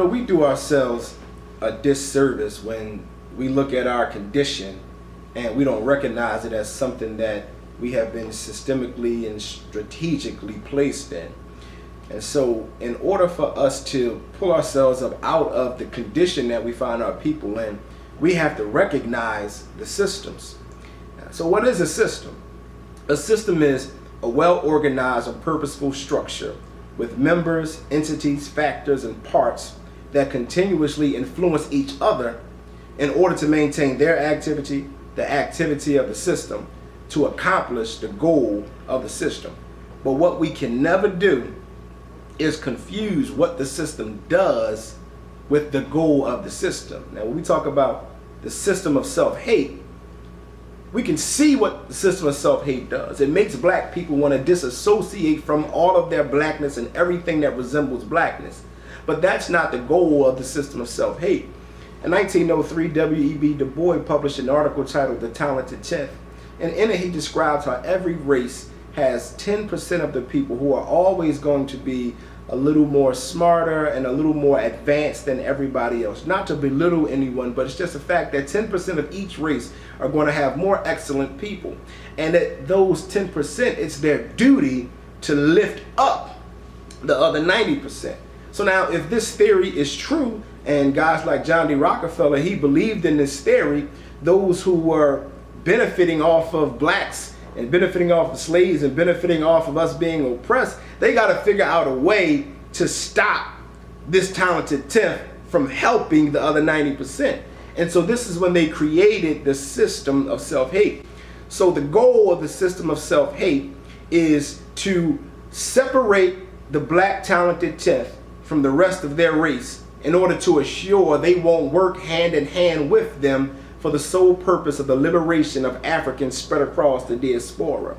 We do ourselves a disservice when we look at our condition and we don't recognize it as something that we have been systemically and strategically placed in. And so in order for us to pull ourselves up out of the condition that we find our people in, we have to recognize the systems. So what is a system? A system is a well-organized or purposeful structure with members, entities, factors, and parts that continuously influence each other in order to maintain their activity, the activity of the system, to accomplish the goal of the system. But what we can never do is confuse what the system does with the goal of the system. Now, when we talk about the system of self-hate, we can see what the system of self-hate does. It makes black people want to disassociate from all of their blackness and everything that resembles blackness. But that's not the goal of the system of self-hate. In 1903, W.E.B. Du Bois published an article titled The Talented Tenth. And in it, he describes how every race has 10% of the people who are always going to be a little more smarter and a little more advanced than everybody else. Not to belittle anyone, but it's just a fact that 10% of each race are going to have more excellent people. And that those 10%, it's their duty to lift up the other 90%. So now, if this theory is true, and guys like John D. Rockefeller, he believed in this theory, those who were benefiting off of blacks and benefiting off of slaves and benefiting off of us being oppressed, they got to figure out a way to stop this talented tenth from helping the other 90%. And so this is when they created the system of self-hate. So the goal of the system of self-hate is to separate the black talented tenth from the rest of their race in order to assure they won't work hand in hand with them for the sole purpose of the liberation of Africans spread across the diaspora.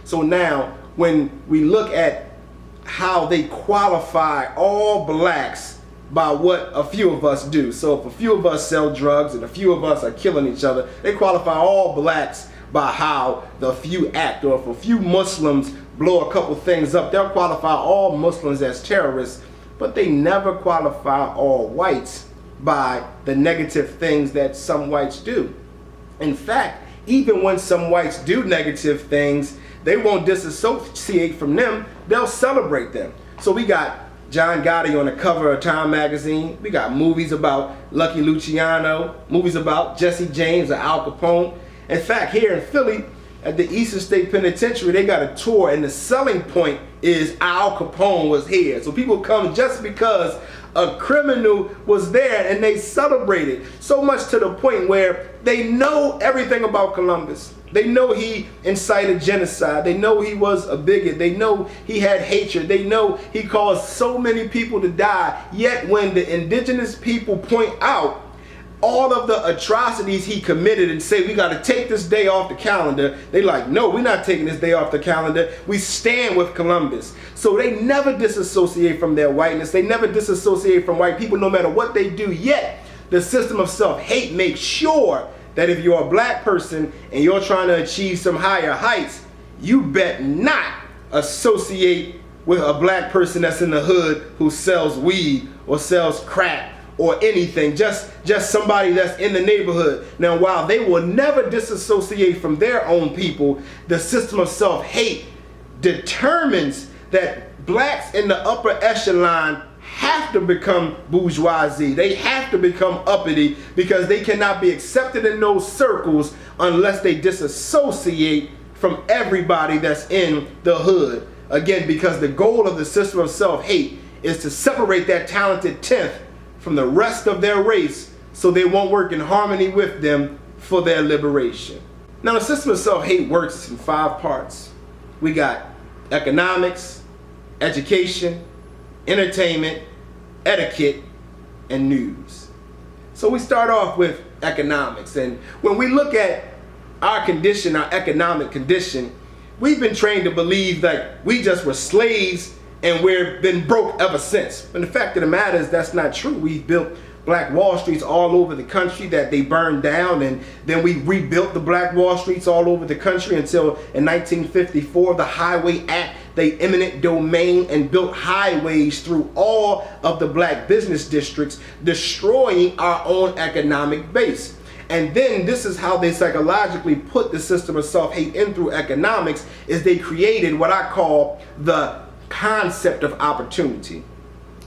So now, when we look at how they qualify all blacks by what a few of us do. So if a few of us sell drugs and a few of us are killing each other, they qualify all blacks by how the few act. Or if a few Muslims blow a couple things up, they'll qualify all Muslims as terrorists, but they never qualify all whites by the negative things that some whites do. In fact, even when some whites do negative things, they won't disassociate from them, they'll celebrate them. So we got John Gotti on the cover of Time magazine, we got movies about Lucky Luciano, movies about Jesse James or Al Capone. In fact, here in Philly, at the Eastern State Penitentiary, they got a tour, and the selling point is Al Capone was here. So people come just because a criminal was there, and they celebrate it. So much to the point where they know everything about Columbus. They know he incited genocide. They know he was a bigot. They know he had hatred. They know he caused so many people to die. Yet when the indigenous people point out all of the atrocities he committed and say, we got to take this day off the calendar, they like, no, we're not taking this day off the calendar. We stand with Columbus. So they never disassociate from their whiteness. They never disassociate from white people, no matter what they do. Yet the system of self-hate makes sure that if you're a black person and you're trying to achieve some higher heights, you bet not associate with a black person that's in the hood who sells weed or sells crack or anything, just somebody that's in the neighborhood. Now, while they will never disassociate from their own people, the system of self-hate determines that blacks in the upper echelon have to become bourgeoisie. They have to become uppity because they cannot be accepted in those circles unless they disassociate from everybody that's in the hood. Again, because the goal of the system of self-hate is to separate that talented tenth from the rest of their race so they won't work in harmony with them for their liberation. Now, the system of self-hate works in 5 parts. We got economics, education, entertainment, etiquette, and news. So we start off with economics, and when we look at our condition, our economic condition, we've been trained to believe that we just were slaves and we've been broke ever since. And the fact of the matter is that's not true. We've built Black Wall Streets all over the country that they burned down, and then we rebuilt the Black Wall Streets all over the country until in 1954 the Highway Act they eminent domain and built highways through all of the black business districts, destroying our own economic base. And then this is how they psychologically put the system of self-hate in through economics, is they created what I call the concept of opportunity.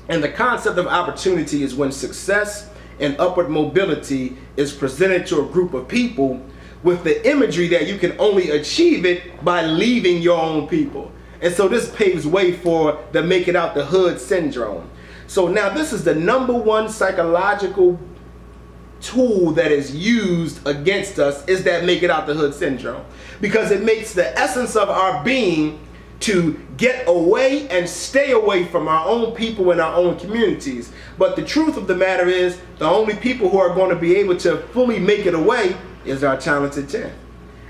And the concept of opportunity is when success and upward mobility is presented to a group of people with the imagery that you can only achieve it by leaving your own people. And so this paves way for the make it out the hood syndrome. So now this is the #1 psychological tool that is used against us, is that make it out the hood syndrome, because it makes the essence of our being to get away and stay away from our own people and our own communities. But the truth of the matter is, the only people who are going to be able to fully make it away is our talented 10.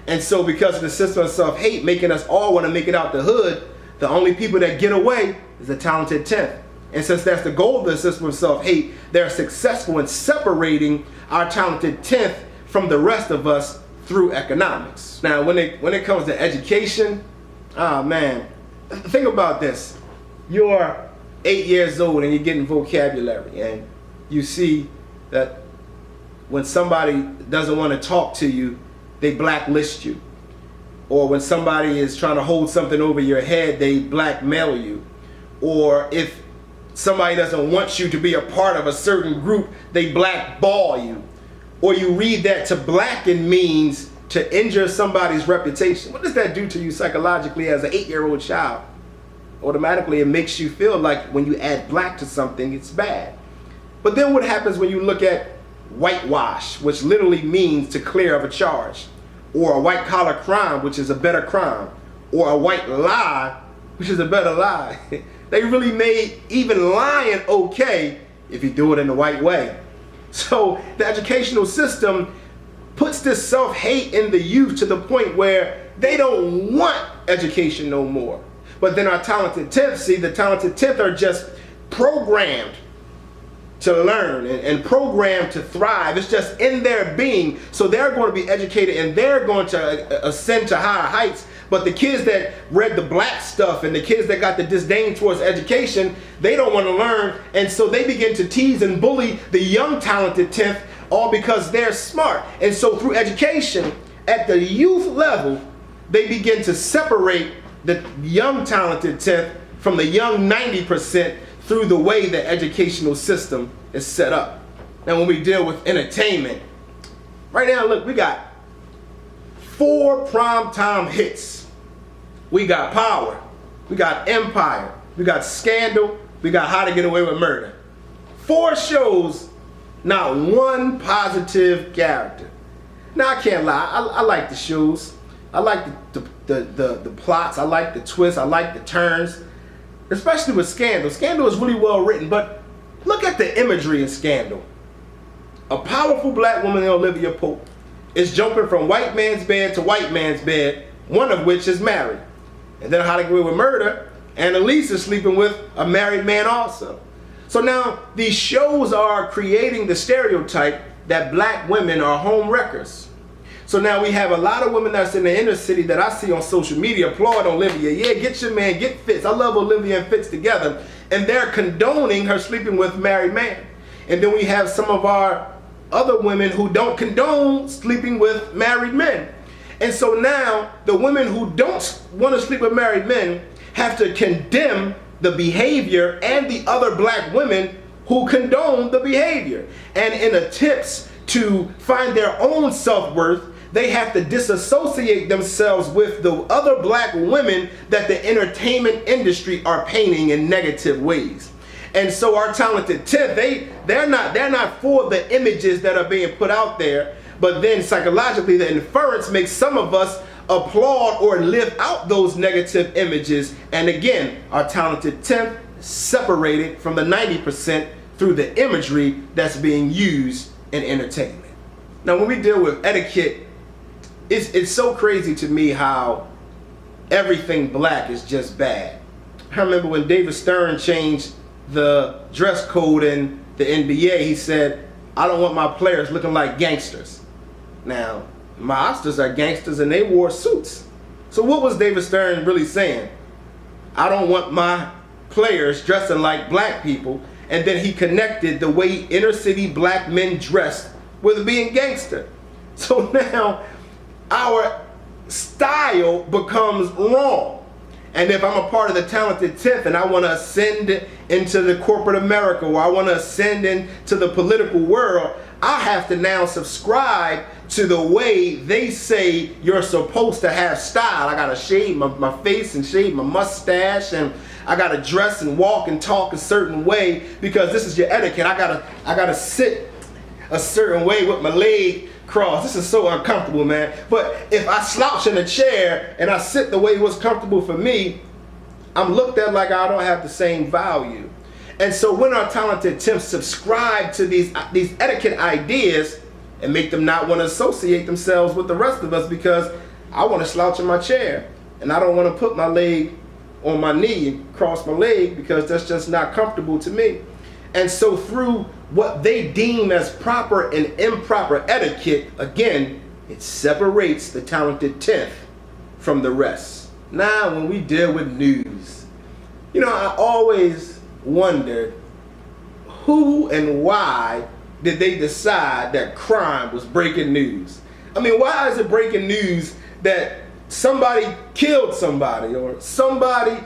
And so because of the system of self-hate making us all want to make it out the hood, the only people that get away is the talented 10th. And since that's the goal of the system of self-hate, they're successful in separating our talented 10th from the rest of us through economics. Now, when it comes to education, man, think about this. You're 8 years old and you're getting vocabulary, and you see that when somebody doesn't want to talk to you, they blacklist you. Or when somebody is trying to hold something over your head, they blackmail you. Or if somebody doesn't want you to be a part of a certain group, they blackball you. Or you read that to blacken means to injure somebody's reputation. What does that do to you psychologically as an 8-year-old child? Automatically it makes you feel like when you add black to something, it's bad. But then what happens when you look at whitewash, which literally means to clear of a charge, or a white collar crime, which is a better crime, or a white lie, which is a better lie. They really made even lying okay if you do it in the right way. So the educational system puts this self-hate in the youth to the point where they don't want education no more. But then our talented 10th, see, the talented 10th are just programmed to learn and programmed to thrive. It's just in their being. So they're going to be educated and they're going to ascend to higher heights. But the kids that read the black stuff and the kids that got the disdain towards education, they don't want to learn. And so they begin to tease and bully the young talented 10th, all because they're smart. And so through education, at the youth level, they begin to separate the young talented 10th from the young 90% through the way the educational system is set up. Now when we deal with entertainment, right now look, we got 4 primetime hits. We got Power, we got Empire, we got Scandal, we got How to Get Away with Murder. 4 shows, not one positive character. Now I can't lie, I like the shows. I like the plots, I like the twists, I like the turns. Especially with Scandal. Scandal is really well written, but look at the imagery in Scandal. A powerful black woman, Olivia Pope, is jumping from white man's bed to white man's bed, one of which is married. And then How to Get Away with Murder, Annalise is sleeping with a married man also. So now these shows are creating the stereotype that black women are home wreckers. So now we have a lot of women that's in the inner city that I see on social media applaud Olivia. Yeah, get your man, get Fitz. I love Olivia and Fitz together. And they're condoning her sleeping with married men. And then we have some of our other women who don't condone sleeping with married men. And so now the women who don't want to sleep with married men have to condemn the behavior and the other black women who condone the behavior. And in attempts to find their own self-worth, they have to disassociate themselves with the other black women that the entertainment industry are painting in negative ways. And so our talented 10th, they're not for the images that are being put out there, but then psychologically the inference makes some of us applaud or live out those negative images. And again, our talented 10th separated from the 90% through the imagery that's being used in entertainment. Now when we deal with etiquette, it's so crazy to me how everything black is just bad. I remember when David Stern changed the dress code in the NBA, he said, I don't want my players looking like gangsters. Now, mobsters are gangsters and they wore suits. So what was David Stern really saying? I don't want my players dressing like black people. And then he connected the way inner city black men dressed with being gangster. So now our style becomes wrong. And if I'm a part of the talented 10th and I want to ascend into the corporate America, or I want to ascend into the political world, I have to now subscribe to the way they say you're supposed to have style. I got to shave my face and shave my mustache, and I got to dress and walk and talk a certain way because this is your etiquette. I gotta sit a certain way with my leg crossed. This is so uncomfortable, man. But if I slouch in a chair and I sit the way it was comfortable for me, I'm looked at like I don't have the same value. And so when our talented 10th subscribe to these etiquette ideas and make them not want to associate themselves with the rest of us, because I want to slouch in my chair and I don't want to put my leg on my knee and cross my leg because that's just not comfortable to me. And so through what they deem as proper and improper etiquette, again, it separates the talented 10th from the rest. Now, when we deal with news, you know, I always wondered who and why did they decide that crime was breaking news? I mean, why is it breaking news that somebody killed somebody or somebody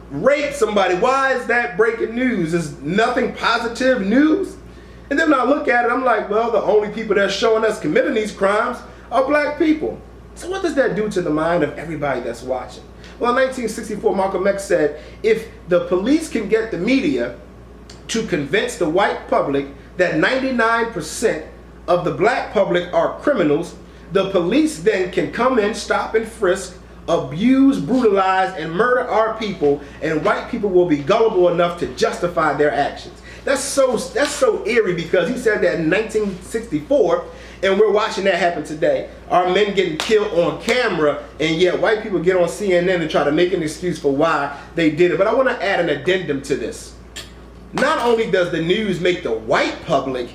raped somebody? Why is that breaking news? Is nothing positive news? And then when I look at it, I'm like, well, the only people that's showing us committing these crimes are black people. So what does that do to the mind of everybody that's watching? Well, in 1964, Malcolm X said, if the police can get the media to convince the white public that 99% of the black public are criminals, the police then can come in, stop and frisk, abuse, brutalize, and murder our people, and white people will be gullible enough to justify their actions. That's so eerie, because he said that in 1964, and we're watching that happen today. Our men getting killed on camera, and yet white people get on CNN and try to make an excuse for why they did it. But I want to add an addendum to this. Not only does the news make the white public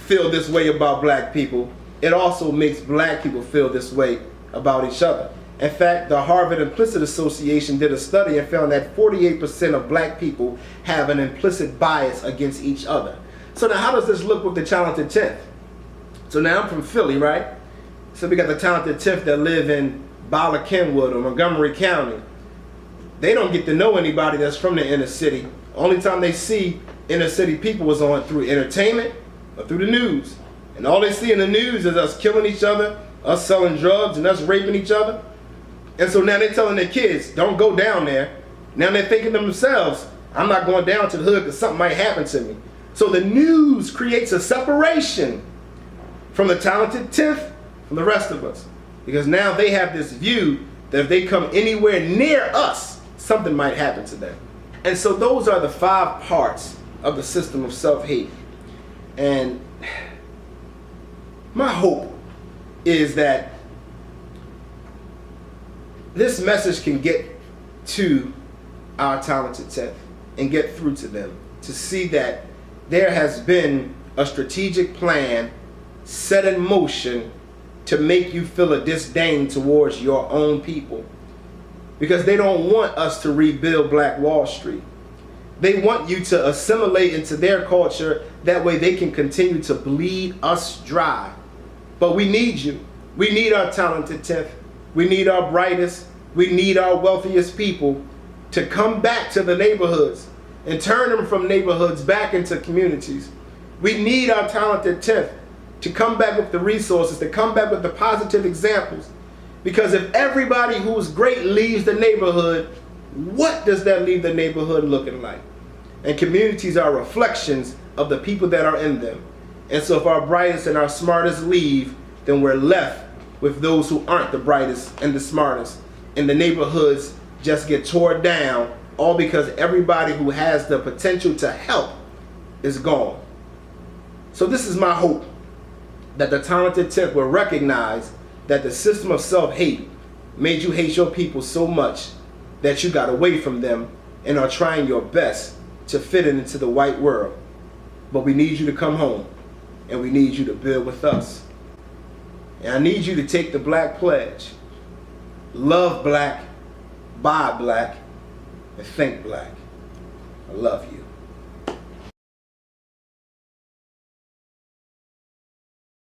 feel this way about black people, it also makes black people feel this way about each other. In fact, the Harvard Implicit Association did a study and found that 48% of black people have an implicit bias against each other. So now how does this look with the talented 10th? So now I'm from Philly, right? So we got the talented 10th that live in Bala Kenwood or Montgomery County. They don't get to know anybody that's from the inner city. Only time they see inner city people is on through entertainment or through the news. And all they see in the news is us killing each other, us selling drugs, and us raping each other. And so now they're telling their kids, don't go down there. Now they're thinking to themselves, I'm not going down to the hood because something might happen to me. So the news creates a separation from the talented 10th from the rest of us. Because now they have this view that if they come anywhere near us, something might happen to them. And so those are the 5 parts of the system of self-hate. And my hope is that this message can get to our talented 10th and get through to them to see that there has been a strategic plan set in motion to make you feel a disdain towards your own people, because they don't want us to rebuild Black Wall Street. They want you to assimilate into their culture, that way they can continue to bleed us dry. But we need you. We need our talented 10th. We need our brightest. We need our wealthiest people to come back to the neighborhoods and turn them from neighborhoods back into communities. We need our talented 10th to come back with the resources, to come back with the positive examples. Because if everybody who's great leaves the neighborhood, what does that leave the neighborhood looking like? And communities are reflections of the people that are in them. And so if our brightest and our smartest leave, then we're left with those who aren't the brightest and the smartest. And the neighborhoods just get torn down, all because everybody who has the potential to help is gone. So this is my hope, that the talented 10th will recognize that the system of self-hate made you hate your people so much that you got away from them and are trying your best to fit it into the white world. But we need you to come home, and we need you to build with us. And I need you to take the Black Pledge. Love black, buy black, and think black. I love you.